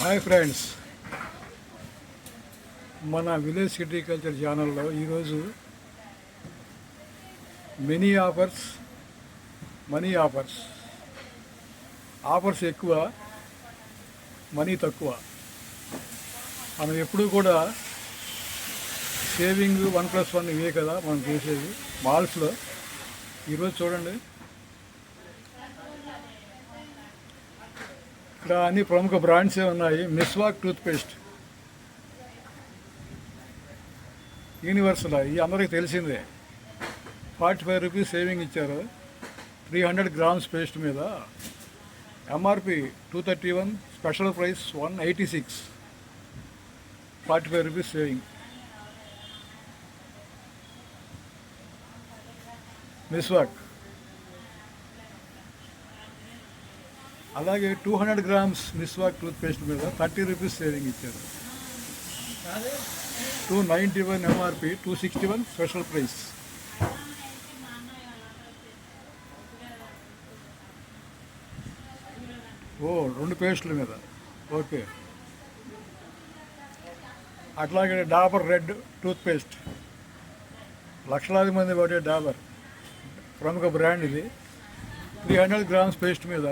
Hi friends, మన village సిటీకల్చర్ ఛానల్లో ఈరోజు మనీ ఆఫర్స్ ఎక్కువ, మనీ తక్కువ. మనం ఎప్పుడు కూడా సేవింగ్ 1+1 ఇవే కదా మనం చేసేది మాల్స్లో. ఈరోజు చూడండి, ఇక్కడ అన్ని ప్రముఖ బ్రాండ్సే ఉన్నాయి. మిస్వాక్ టూత్పేస్ట్, యూనివర్సల్, ఈ అందరికీ తెలిసిందే. 45 రూపీస్ సేవింగ్ ఇచ్చారు 300 గ్రామ్స్ పేస్ట్ మీద. MRP 231, special price 186, 45 rupees saving. Meswak. అలాగే 200 గ్రామ్స్ మిస్వాక్ టూత్పేస్ట్ మీద 30 రూపీస్ సేవింగ్ ఇచ్చారు. 291 ఎంఆర్పి, 261 స్పెషల్ ప్రైస్. రెండు పేస్టుల మీద. ఓకే. అట్లాగే డాబర్ రెడ్ టూత్పేస్ట్, లక్షలాది మంది వాడే డాబర్ ప్రముఖ బ్రాండ్ ఇది. 300 గ్రామ్స్ పేస్ట్ మీద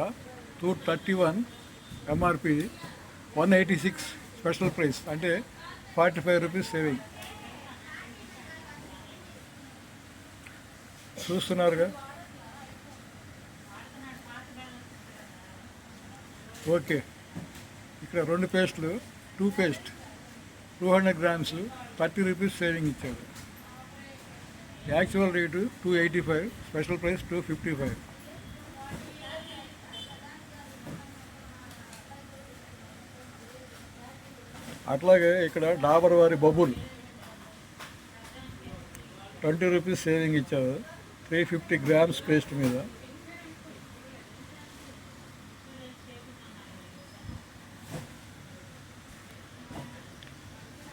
231 ఎంఆర్పి, 186 స్పెషల్ ప్రైస్, అంటే 45 రూపీస్ సేవింగ్. చూస్తున్నారుగా. ఓకే. ఇక్కడ రెండు పేస్టులు, పేస్ట్ 200 గ్రామ్స్ 30 రూపీస్ సేవింగ్ ఇచ్చారు. Actual rate 285, special price 255. అట్లాగే ఇక్కడ డాబర్ వారి బబుల్ 20 రూపీస్ సేవింగ్ ఇచ్చారు 350 గ్రామ్స్ పేస్ట్ మీద.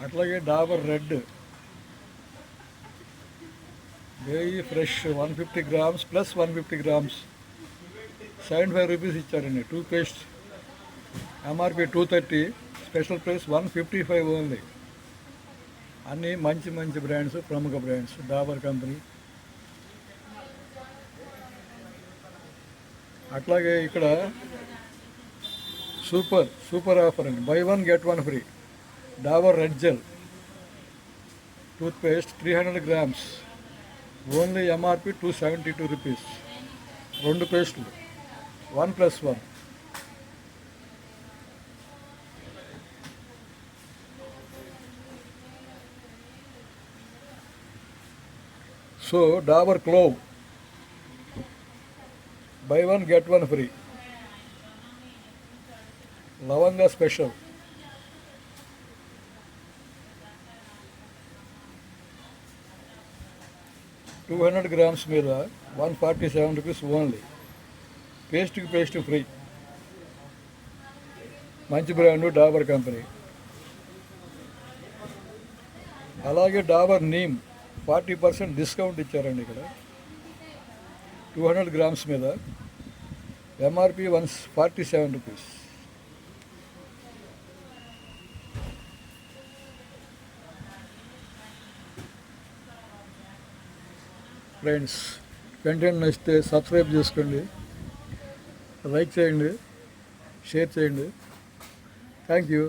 అట్లాగే Dabur red very fresh 150 grams plus 150 grams 75 rupees ఇచ్చారండి. Paste MRP 230, special price 155 only. అన్నీ మంచి మంచి బ్రాండ్స్, ప్రముఖ బ్రాండ్స్, డాబర్ కంపెనీ. అట్లాగే ఇక్కడ సూపర్ ఆఫర్ అండి, buy 1 get 1 free. Dabur red gel toothpaste 300 grams, only MRP 272 rupees. రెండు పేస్టులు 1+1. So Dabur clove, buy 1 get 1 free. లవంగా స్పెషల్ 200 గ్రామ్స్ మీద 147 రూపీస్ ఓన్లీ. Paste free. మంచి బ్రాండు, డాబర్ కంపెనీ. అలాగే డాబర్ నీమ్ 40% డిస్కౌంట్ ఇచ్చారండి ఇక్కడ. 200 గ్రామ్స్ మీద ఎంఆర్పి 147 రూపీస్. ఫ్రెండ్స్, కంటెంట్ నచ్చితే సబ్స్క్రైబ్ చేసుకోండి, లైక్ చేయండి, షేర్ చేయండి. Thank you.